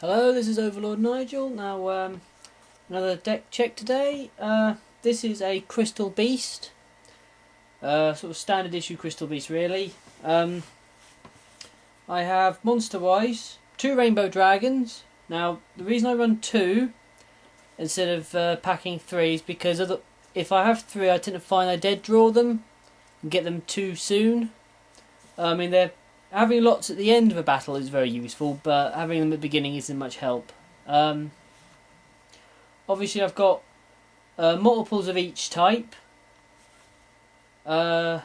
Hello, this is Overlord Nigel. Now, another deck check today. This is a Crystal Beast, sort of standard issue Crystal Beast, really. I have monster-wise 2 Rainbow Dragons. Now, the reason I run 2 instead of packing 3 is because if I have 3, I tend to find I dead draw them and get them too soon. I mean, having lots at the end of a battle is very useful, but having them at the beginning isn't much help. Obviously, I've got multiples of each type. The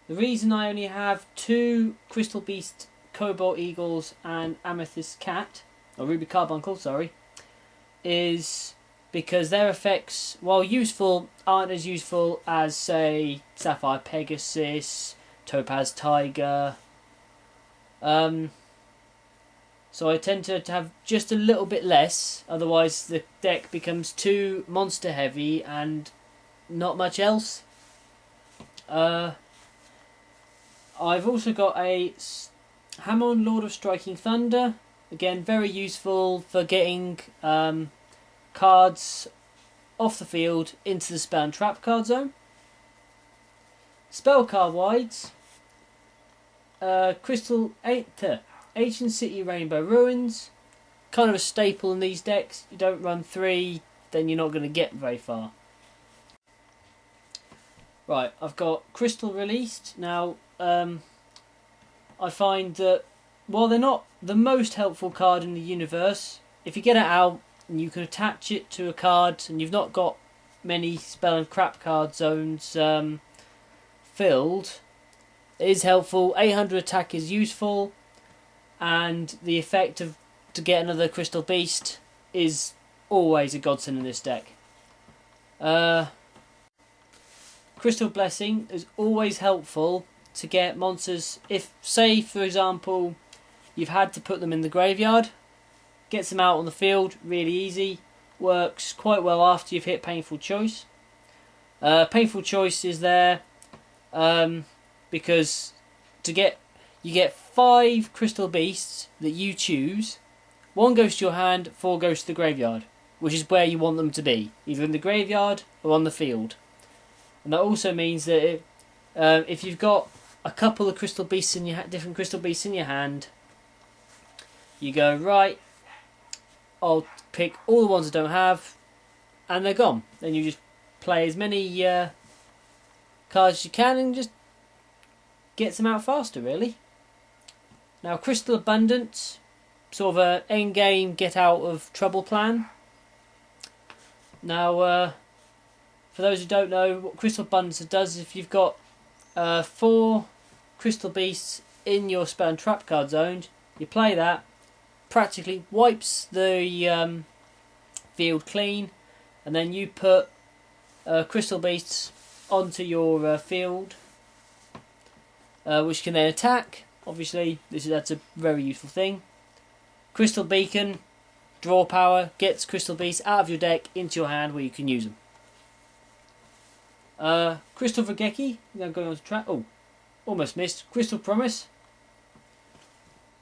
reason I only have 2 Crystal Beast Cobalt Eagles and Amethyst Cat, or Ruby Carbuncle, sorry, is because their effects, while useful, aren't as useful as, say, Sapphire Pegasus, Topaz Tiger. So I tend to have just a little bit less, otherwise the deck becomes too monster heavy and not much else. I've also got a Hamon Lord of Striking Thunder, again very useful for getting cards off the field into the spell and trap card zone. Spell card wides, Ancient City Rainbow Ruins, kind of a staple in these decks. You don't run 3, then you're not going to get very far. Right, I've got Crystal released. Now, I find that while they're not the most helpful card in the universe, if you get it out and you can attach it to a card and you've not got many spell and crap card zones filled, it is helpful. 800 attack is useful, and the effect to get another Crystal Beast is always a godsend in this deck. Crystal Blessing is always helpful to get monsters. If, say, for example, you've had to put them in the graveyard, gets them out on the field really easy. Works quite well after you've hit Painful Choice. Painful Choice is there because you get 5 Crystal Beasts that you choose. 1 goes to your hand, 4 goes to the graveyard, which is where you want them to be, either in the graveyard or on the field. And that also means that if you've got a couple of Crystal Beasts in different Crystal Beasts in your hand, you go, right, I'll pick all the ones I don't have, and they're gone. Then you just play as many cards as you can and just gets them out faster, really. Now, Crystal Abundance, sort of a end-game get-out-of-trouble plan. Now, for those who don't know, what Crystal Abundance does is if you've got 4 Crystal Beasts in your spell and trap card zone, you play that, practically wipes the field clean, and then you put Crystal Beasts onto your field, which can then attack. Obviously, that's a very useful thing. Crystal Beacon, draw power, gets Crystal Beasts out of your deck into your hand where you can use them. Crystal Vergeki, going on to track. Oh, almost missed. Crystal Promise.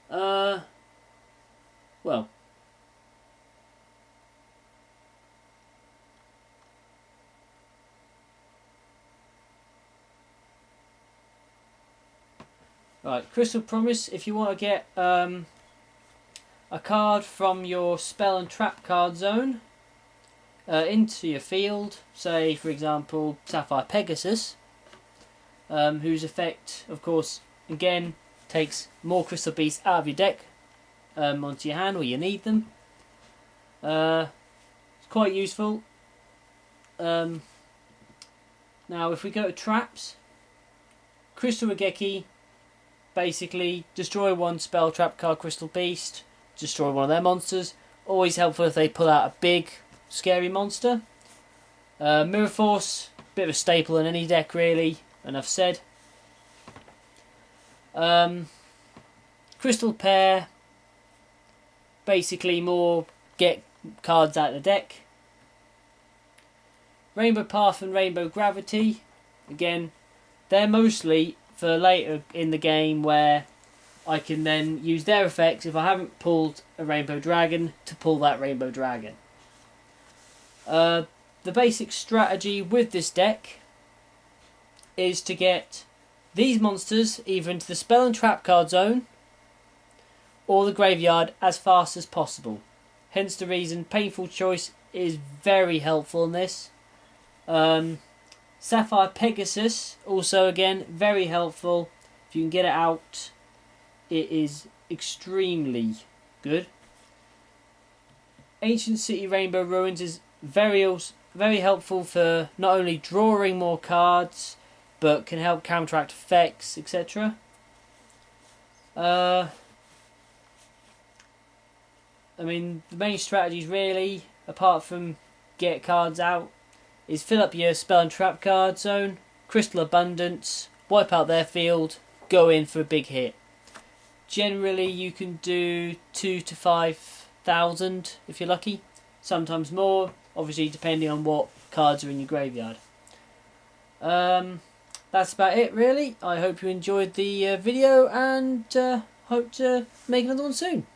Well. Right, Crystal Promise, if you want to get a card from your spell and trap card zone into your field, say for example Sapphire Pegasus, whose effect of course again takes more Crystal Beasts out of your deck onto your hand where you need them. It's quite useful. Now if we go to traps, Crystal Regeki, basically destroy 1 spell trap card Crystal Beast, destroy one of their monsters. Always helpful if they pull out a big scary monster. Mirror Force, bit of a staple in any deck really, enough said. Crystal Pair, basically more get cards out of the deck. Rainbow Path and Rainbow Gravity, again, they're mostly for later in the game where I can then use their effects if I haven't pulled a Rainbow Dragon to pull that Rainbow Dragon. The basic strategy with this deck is to get these monsters either into the spell and trap card zone or the graveyard as fast as possible. Hence the reason Painful Choice is very helpful in this. Sapphire Pegasus, also again, very helpful. If you can get it out, it is extremely good. Ancient City Rainbow Ruins is very helpful for not only drawing more cards, but can help counteract effects, etc. I mean, the main strategies really, apart from get cards out, is fill up your spell and trap card zone, Crystal Abundance, wipe out their field, go in for a big hit. Generally you can do 2,000 to 5,000 if you're lucky, sometimes more, obviously depending on what cards are in your graveyard. That's about it really. I hope you enjoyed the video and hope to make another one soon.